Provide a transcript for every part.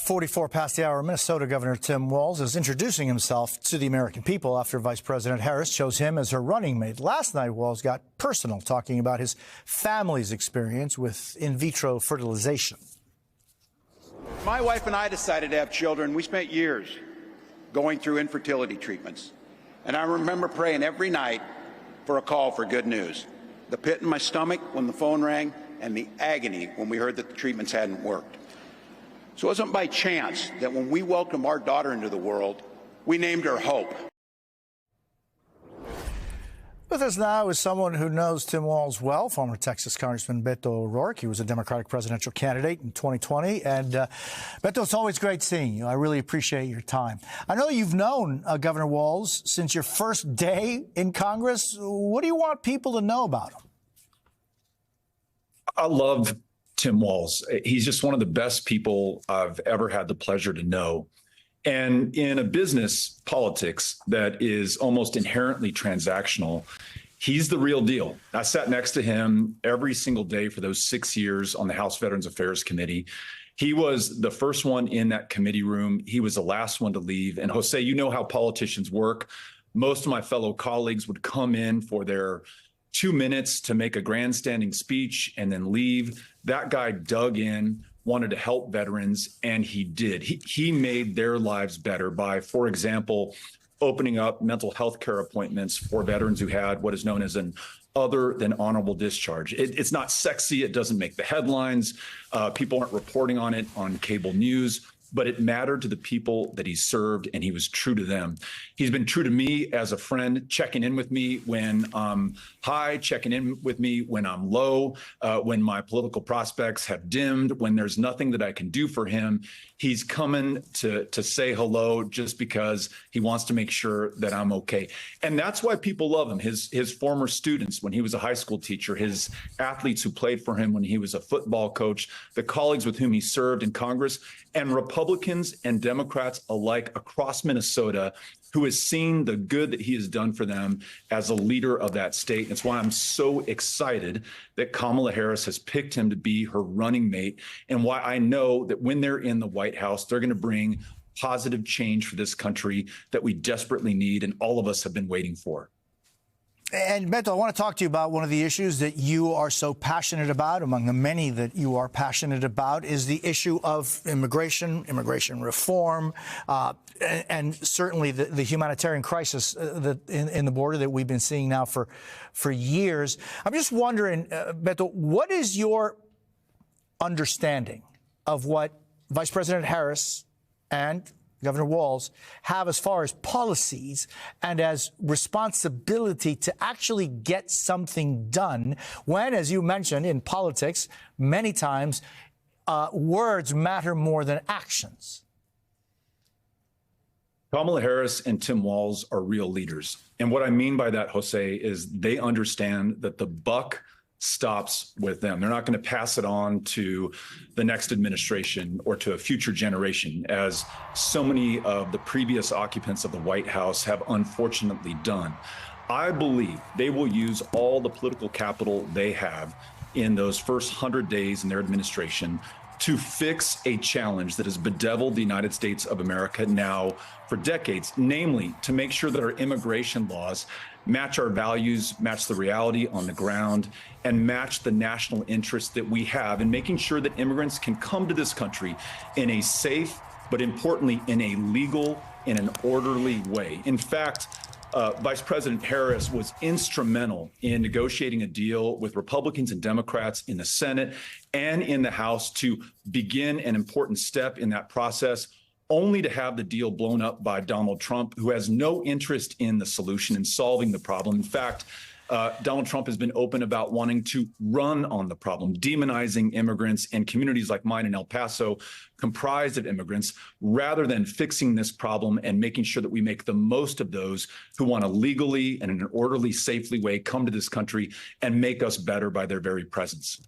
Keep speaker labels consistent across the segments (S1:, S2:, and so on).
S1: 44 past the hour, Minnesota Governor Tim Walz is introducing himself to the American people after Vice President Harris chose him as her running mate. Last night, Walz got personal, talking about his family's experience with in vitro fertilization.
S2: My wife and I decided to have children. We spent years going through infertility treatments. And I remember praying every night for a call for good news. The pit in my stomach when the phone rang and the agony when we heard that the treatments hadn't worked. So it wasn't by chance that when we welcomed our daughter into the world, we named her Hope.
S1: With us now is someone who knows Tim Walz well, former Texas Congressman Beto O'Rourke. He was a Democratic presidential candidate in 2020. And Beto, it's always great seeing you. I really appreciate your time. I know you've known Governor Walz since your first day in Congress. What do you want people to know about him?
S3: I love Tim Walz. He's just one of the best people I've ever had the pleasure to know. And in a business politics that is almost inherently transactional, he's the real deal. I sat next to him every single day for those 6 years on the House Veterans Affairs Committee. He was the first one in that committee room. He was the last one to leave. And Jose, you know how politicians work. Most of my fellow colleagues would come in for their 2 minutes to make a grandstanding speech and then leave. That guy dug in, wanted to help veterans, and he did. He made their lives better by, for example, opening up mental health care appointments for veterans who had what is known as an other than honorable discharge. It's not sexy. It doesn't make the headlines. People aren't reporting on it on cable news, but it mattered to the people that he served, and he was true to them. He's been true to me as a friend, checking in with me when I'm high, checking in with me when I'm low, when my political prospects have dimmed, when there's nothing that I can do for him. He's coming to say hello just because he wants to make sure that I'm okay. And that's why people love him. His former students when he was a high school teacher, his athletes who played for him when he was a football coach, the colleagues with whom he served in Congress, and Republicans and Democrats alike across Minnesota who has seen the good that he has done for them as a leader of that state. That's why I'm so excited that Kamala Harris has picked him to be her running mate, and why I know that when they're in the White House, they're going to bring positive change for this country that we desperately need and all of us have been waiting for.
S1: And Beto, I want to talk to you about one of the issues that you are so passionate about, among the many that you are passionate about, is the issue of immigration reform, and certainly the humanitarian crisis that in the border that we've been seeing now for years. I'm just wondering, Beto, what is your understanding of what Vice President Harris and Governor Walz have as far as policies and as responsibility to actually get something done when, as you mentioned, in politics, many times words matter more than actions?
S3: Kamala Harris and Tim Walz are real leaders. And what I mean by that, Jose, is they understand that the buck stops with them. They're not going to pass it on to the next administration or to a future generation, as so many of the previous occupants of the White House have unfortunately done. I believe they will use all the political capital they have in those first 100 days in their administration to fix a challenge that has bedeviled the United States of America now for decades, namely to make sure that our immigration laws match our values, match the reality on the ground, and match the national interest that we have in making sure that immigrants can come to this country in a safe, but importantly, in a legal, in an orderly way. In fact, Vice President Harris was instrumental in negotiating a deal with Republicans and Democrats in the Senate and in the House to begin an important step in that process, only to have the deal blown up by Donald Trump, who has no interest in the solution and solving the problem. In fact, Donald Trump has been open about wanting to run on the problem, demonizing immigrants and communities like mine in El Paso, comprised of immigrants, rather than fixing this problem and making sure that we make the most of those who want to legally and in an orderly, safely way come to this country and make us better by their very presence.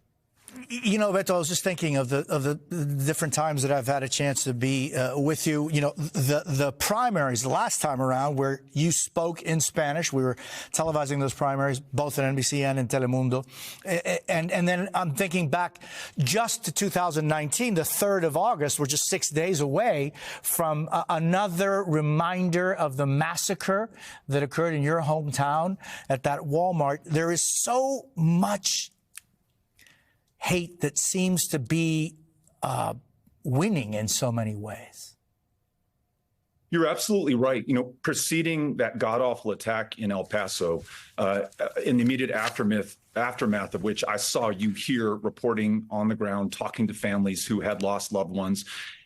S1: You know, Beto, I was just thinking of the different times that I've had a chance to be with you. You know, the primaries, the last time around where you spoke in Spanish, we were televising those primaries, both at NBC and in Telemundo. And then I'm thinking back just to 2019, the 3rd of August, we're just 6 days away from another reminder of the massacre that occurred in your hometown at that Walmart. There is so much hate that seems to be winning in so many ways.
S3: You're absolutely right. You know, preceding that god-awful attack in El Paso, in the immediate aftermath of which I saw you here reporting on the ground, talking to families who had lost loved ones.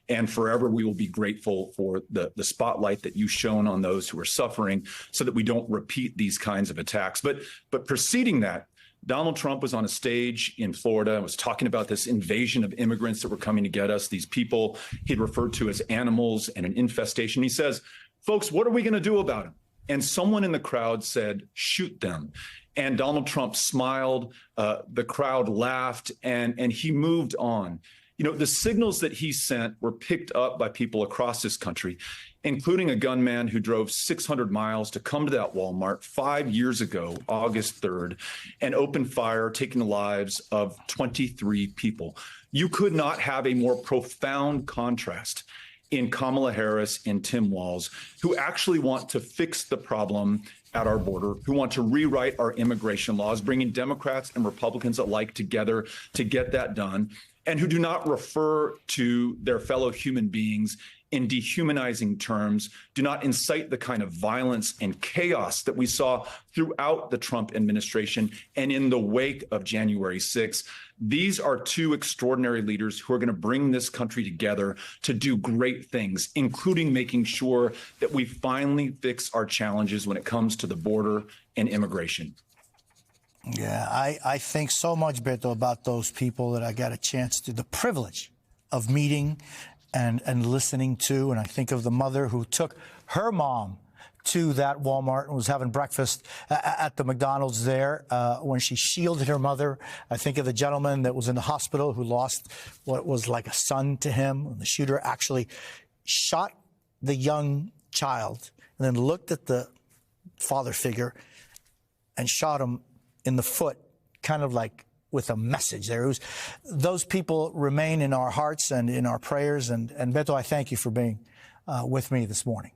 S3: And forever we will be grateful for the spotlight that you shone on those who are suffering so that we don't repeat these kinds of attacks. But preceding that, Donald Trump was on a stage in Florida and was talking about this invasion of immigrants that were coming to get us, these people he'd referred to as animals and an infestation. He says, folks, what are we going to do about them? And someone in the crowd said, shoot them. And Donald Trump smiled, the crowd laughed, and he moved on. You know, the signals that he sent were picked up by people across this country, including a gunman who drove 600 miles to come to that Walmart 5 years ago, August 3rd, and opened fire, taking the lives of 23 people. You could not have a more profound contrast in Kamala Harris and Tim Walz, who actually want to fix the problem at our border, who want to rewrite our immigration laws, bringing Democrats and Republicans alike together to get that done, and who do not refer to their fellow human beings in dehumanizing terms, do not incite the kind of violence and chaos that we saw throughout the Trump administration and in the wake of January 6th. These are two extraordinary leaders who are going to bring this country together to do great things, including making sure that we finally fix our challenges when it comes to the border and immigration.
S1: Yeah, I think so much, Beto, about those people that I got a chance to, the privilege of meeting and listening to. And I think of the mother who took her mom to that Walmart and was having breakfast at the McDonald's there when she shielded her mother. I think of the gentleman that was in the hospital who lost what was like a son to him. The shooter actually shot the young child and then looked at the father figure and shot him in the foot, kind of like with a message there. Those people remain in our hearts and in our prayers. And Beto, I thank you for being with me this morning.